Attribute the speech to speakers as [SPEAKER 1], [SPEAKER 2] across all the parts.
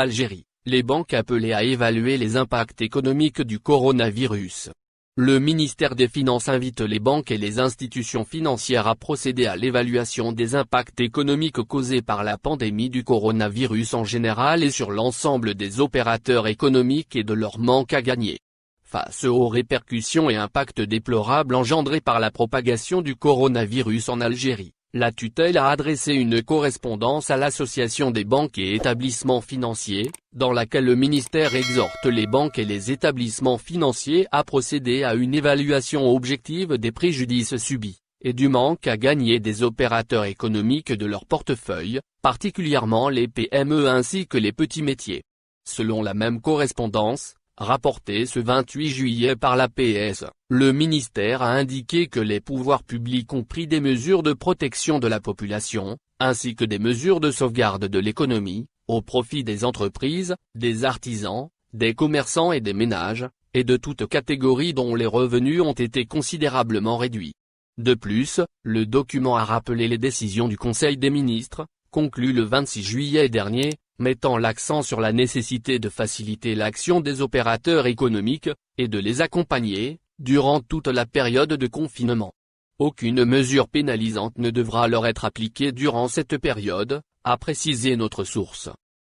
[SPEAKER 1] Algérie, les banques appelées à évaluer les impacts économiques du coronavirus. Le ministère des Finances invite les banques et les institutions financières à procéder à l'évaluation des impacts économiques causés par la pandémie du coronavirus en général et sur l'ensemble des opérateurs économiques et de leur manque à gagner. Face aux répercussions et impacts déplorables engendrés par la propagation du coronavirus en Algérie, la tutelle a adressé une correspondance à l'Association des banques et établissements financiers, dans laquelle le ministère exhorte les banques et les établissements financiers à procéder à une évaluation objective des préjudices subis, et du manque à gagner des opérateurs économiques de leur portefeuille, particulièrement les PME ainsi que les petits métiers. Selon la même correspondance, rapporté ce 28 juillet par l'APS, le ministère a indiqué que les pouvoirs publics ont pris des mesures de protection de la population, ainsi que des mesures de sauvegarde de l'économie, au profit des entreprises, des artisans, des commerçants et des ménages, et de toutes catégories dont les revenus ont été considérablement réduits. De plus, le document a rappelé les décisions du Conseil des ministres, conclues le 26 juillet dernier, mettant l'accent sur la nécessité de faciliter l'action des opérateurs économiques, et de les accompagner, durant toute la période de confinement. Aucune mesure pénalisante ne devra leur être appliquée durant cette période, a précisé notre source.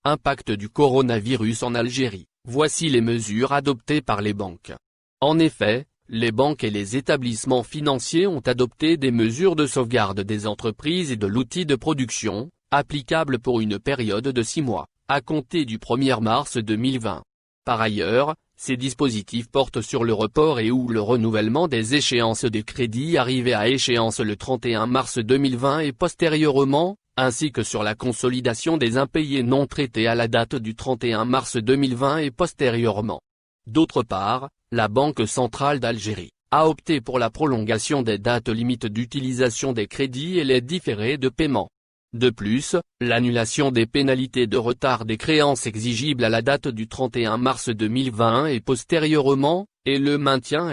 [SPEAKER 1] Impact du coronavirus en Algérie, voici les mesures adoptées par les banques. En effet, les banques et les établissements financiers ont adopté des mesures de sauvegarde des entreprises et de l'outil de production, applicable pour une période de 6 mois, à compter du 1er mars 2020. Par ailleurs, ces dispositifs portent sur le report et ou le renouvellement des échéances de crédit arrivées à échéance le 31 mars 2020 et postérieurement, ainsi que sur la consolidation des impayés non traités à la date du 31 mars 2020 et postérieurement. D'autre part, la Banque centrale d'Algérie a opté pour la prolongation des dates limites d'utilisation des crédits et les différés de paiement. De plus, l'annulation des pénalités de retard des créances exigibles à la date du 31 mars 2020 et postérieurement, et le maintien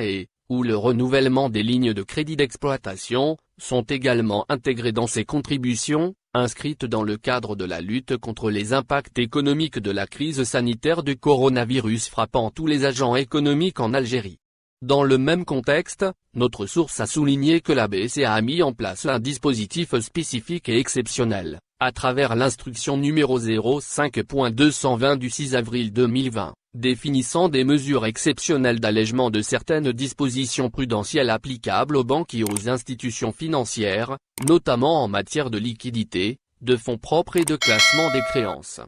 [SPEAKER 1] ou le renouvellement des lignes de crédit d'exploitation, sont également intégrés dans ces contributions, inscrites dans le cadre de la lutte contre les impacts économiques de la crise sanitaire du coronavirus frappant tous les agents économiques en Algérie. Dans le même contexte, notre source a souligné que la BCA a mis en place un dispositif spécifique et exceptionnel, à travers l'instruction numéro 05.220 du 6 avril 2020, définissant des mesures exceptionnelles d'allègement de certaines dispositions prudentielles applicables aux banques et aux institutions financières, notamment en matière de liquidité, de fonds propres et de classement des créances.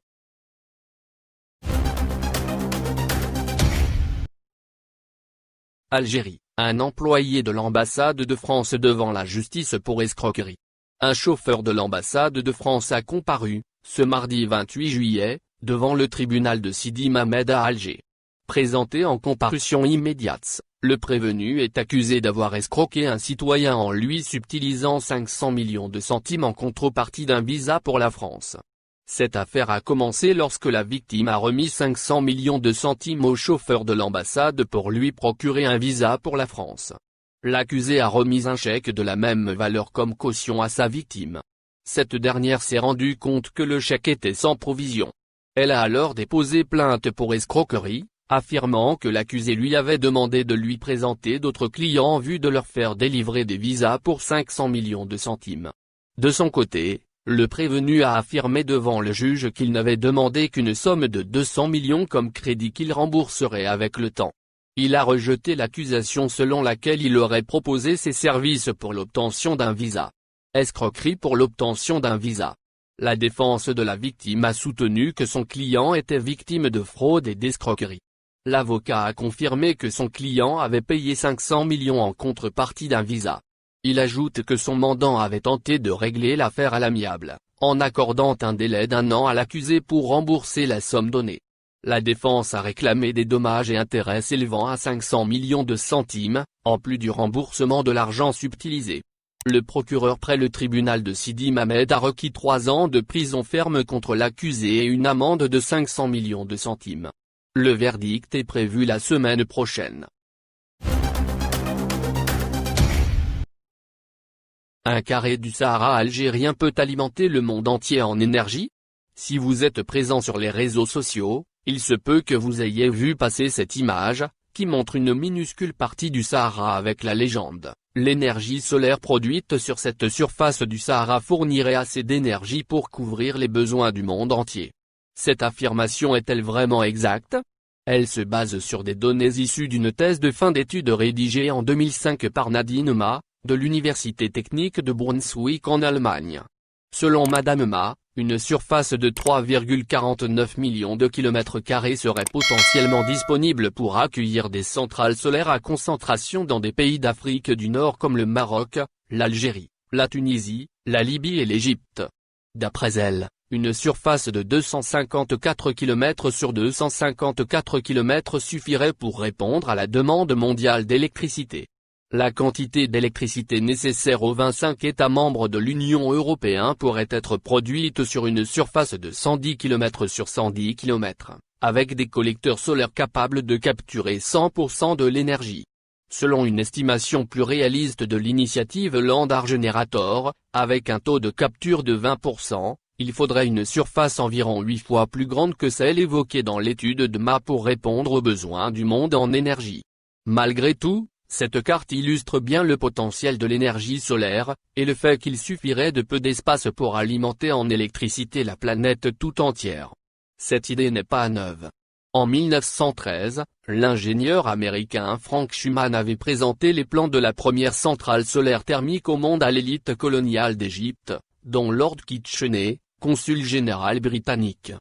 [SPEAKER 1] Algérie, un employé de l'ambassade de France devant la justice pour escroquerie. Un chauffeur de l'ambassade de France a comparu, ce mardi 28 juillet, devant le tribunal de Sidi Mamed à Alger. Présenté en comparution immédiate, le prévenu est accusé d'avoir escroqué un citoyen en lui subtilisant 500 millions de centimes en contrepartie d'un visa pour la France. Cette affaire a commencé lorsque la victime a remis 500 millions de centimes au chauffeur de l'ambassade pour lui procurer un visa pour la France. L'accusé a remis un chèque de la même valeur comme caution à sa victime. Cette dernière s'est rendue compte que le chèque était sans provision. Elle a alors déposé plainte pour escroquerie, affirmant que l'accusé lui avait demandé de lui présenter d'autres clients en vue de leur faire délivrer des visas pour 500 millions de centimes. De son côté, le prévenu a affirmé devant le juge qu'il n'avait demandé qu'une somme de 200 millions comme crédit qu'il rembourserait avec le temps. Il a rejeté l'accusation selon laquelle il aurait proposé ses services pour l'obtention d'un visa. Escroquerie pour l'obtention d'un visa. La défense de la victime a soutenu que son client était victime de fraude et d'escroquerie. L'avocat a confirmé que son client avait payé 500 millions en contrepartie d'un visa. Il ajoute que son mandant avait tenté de régler l'affaire à l'amiable, en accordant un délai d'1 an à l'accusé pour rembourser la somme donnée. La défense a réclamé des dommages et intérêts s'élevant à 500 millions de centimes, en plus du remboursement de l'argent subtilisé. Le procureur près le tribunal de Sidi Mamed a requis 3 ans de prison ferme contre l'accusé et une amende de 500 millions de centimes. Le verdict est prévu la semaine prochaine. Un carré du Sahara algérien peut alimenter le monde entier en énergie? Si vous êtes présent sur les réseaux sociaux, il se peut que vous ayez vu passer cette image, qui montre une minuscule partie du Sahara avec la légende. L'énergie solaire produite sur cette surface du Sahara fournirait assez d'énergie pour couvrir les besoins du monde entier. Cette affirmation est-elle vraiment exacte? Elle se base sur des données issues d'une thèse de fin d'études rédigée en 2005 par Nadine Ma, de l'Université technique de Brunswick en Allemagne. Selon Madame Ma, une surface de 3,49 millions de km² serait potentiellement disponible pour accueillir des centrales solaires à concentration dans des pays d'Afrique du Nord comme le Maroc, l'Algérie, la Tunisie, la Libye et l'Égypte. D'après elle, une surface de 254 km sur 254 km suffirait pour répondre à la demande mondiale d'électricité. La quantité d'électricité nécessaire aux 25 États membres de l'Union européenne pourrait être produite sur une surface de 110 km sur 110 km, avec des collecteurs solaires capables de capturer 100% de l'énergie. Selon une estimation plus réaliste de l'initiative Land Generator, avec un taux de capture de 20%, il faudrait une surface environ 8 fois plus grande que celle évoquée dans l'étude de Ma pour répondre aux besoins du monde en énergie. Malgré tout, cette carte illustre bien le potentiel de l'énergie solaire, et le fait qu'il suffirait de peu d'espace pour alimenter en électricité la planète tout entière. Cette idée n'est pas neuve. En 1913, l'ingénieur américain Frank Schumann avait présenté les plans de la première centrale solaire thermique au monde à l'élite coloniale d'Égypte, dont Lord Kitchener, consul général britannique.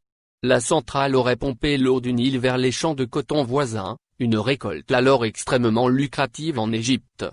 [SPEAKER 1] La centrale aurait pompé l'eau du Nil vers les champs de coton voisins, une récolte alors extrêmement lucrative en Égypte.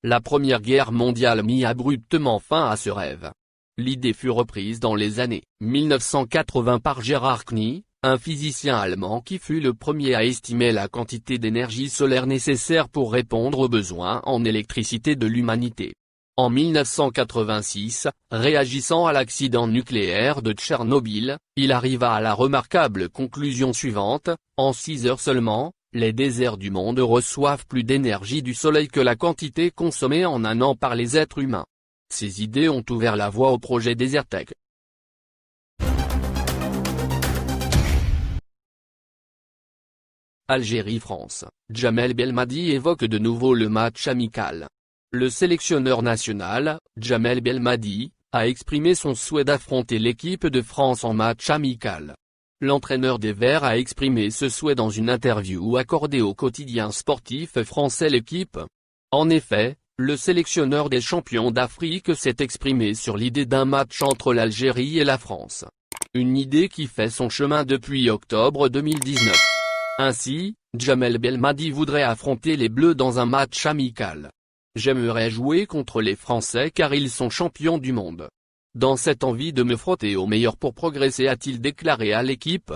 [SPEAKER 1] La Première Guerre mondiale mit abruptement fin à ce rêve. L'idée fut reprise dans les années 1980 par Gerhard Knie, un physicien allemand qui fut le premier à estimer la quantité d'énergie solaire nécessaire pour répondre aux besoins en électricité de l'humanité. En 1986, réagissant à l'accident nucléaire de Tchernobyl, il arriva à la remarquable conclusion suivante: en 6 heures seulement, les déserts du monde reçoivent plus d'énergie du soleil que la quantité consommée en un an par les êtres humains. Ces idées ont ouvert la voie au projet Desertec. Algérie-France, Djamel Belmadi évoque de nouveau le match amical. Le sélectionneur national, Djamel Belmadi, a exprimé son souhait d'affronter l'équipe de France en match amical. L'entraîneur des Verts a exprimé ce souhait dans une interview accordée au quotidien sportif français L'Équipe. En effet, le sélectionneur des champions d'Afrique s'est exprimé sur l'idée d'un match entre l'Algérie et la France. Une idée qui fait son chemin depuis octobre 2019. Ainsi, Djamel Belmadi voudrait affronter les Bleus dans un match amical. J'aimerais jouer contre les Français car ils sont champions du monde. Dans cette envie de me frotter au meilleur pour progresser, a-t-il déclaré à L'Équipe.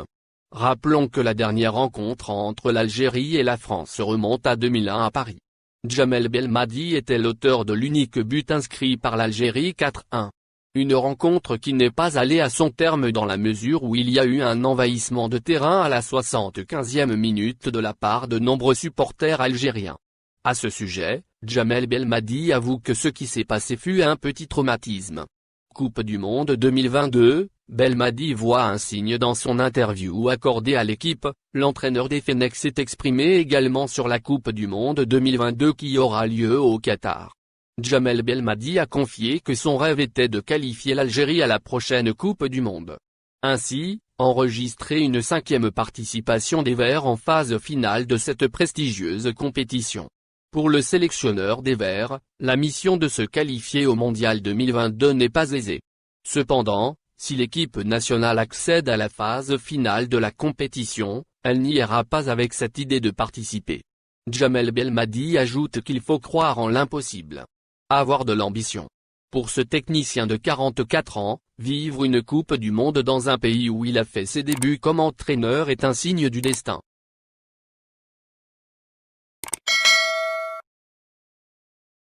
[SPEAKER 1] Rappelons que la dernière rencontre entre l'Algérie et la France remonte à 2001 à Paris. Djamel Belmadi était l'auteur de l'unique but inscrit par l'Algérie 4-1. Une rencontre qui n'est pas allée à son terme dans la mesure où il y a eu un envahissement de terrain à la 75e minute de la part de nombreux supporters algériens. À ce sujet, Djamel Belmadi avoue que ce qui s'est passé fut un petit traumatisme. Coupe du Monde 2022, Belmadi voit un signe dans son interview accordée à L'Équipe. L'entraîneur des Fennecs s'est exprimé également sur la Coupe du Monde 2022 qui aura lieu au Qatar. Djamel Belmadi a confié que son rêve était de qualifier l'Algérie à la prochaine Coupe du Monde. Ainsi, enregistrer une 5e participation des Verts en phase finale de cette prestigieuse compétition. Pour le sélectionneur des Verts, la mission de se qualifier au Mondial 2022 n'est pas aisée. Cependant, si l'équipe nationale accède à la phase finale de la compétition, elle n'y ira pas avec cette idée de participer. Djamel Belmadi ajoute qu'il faut croire en l'impossible. Avoir de l'ambition. Pour ce technicien de 44 ans, vivre une Coupe du Monde dans un pays où il a fait ses débuts comme entraîneur est un signe du destin.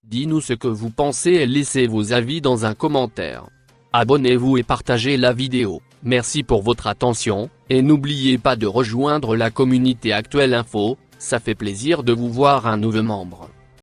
[SPEAKER 1] Dis-nous ce que vous pensez et laissez vos avis dans un commentaire. Abonnez-vous et partagez la vidéo. Merci pour votre attention, et n'oubliez pas de rejoindre la communauté Actuel Info, ça fait plaisir de vous voir un nouveau membre.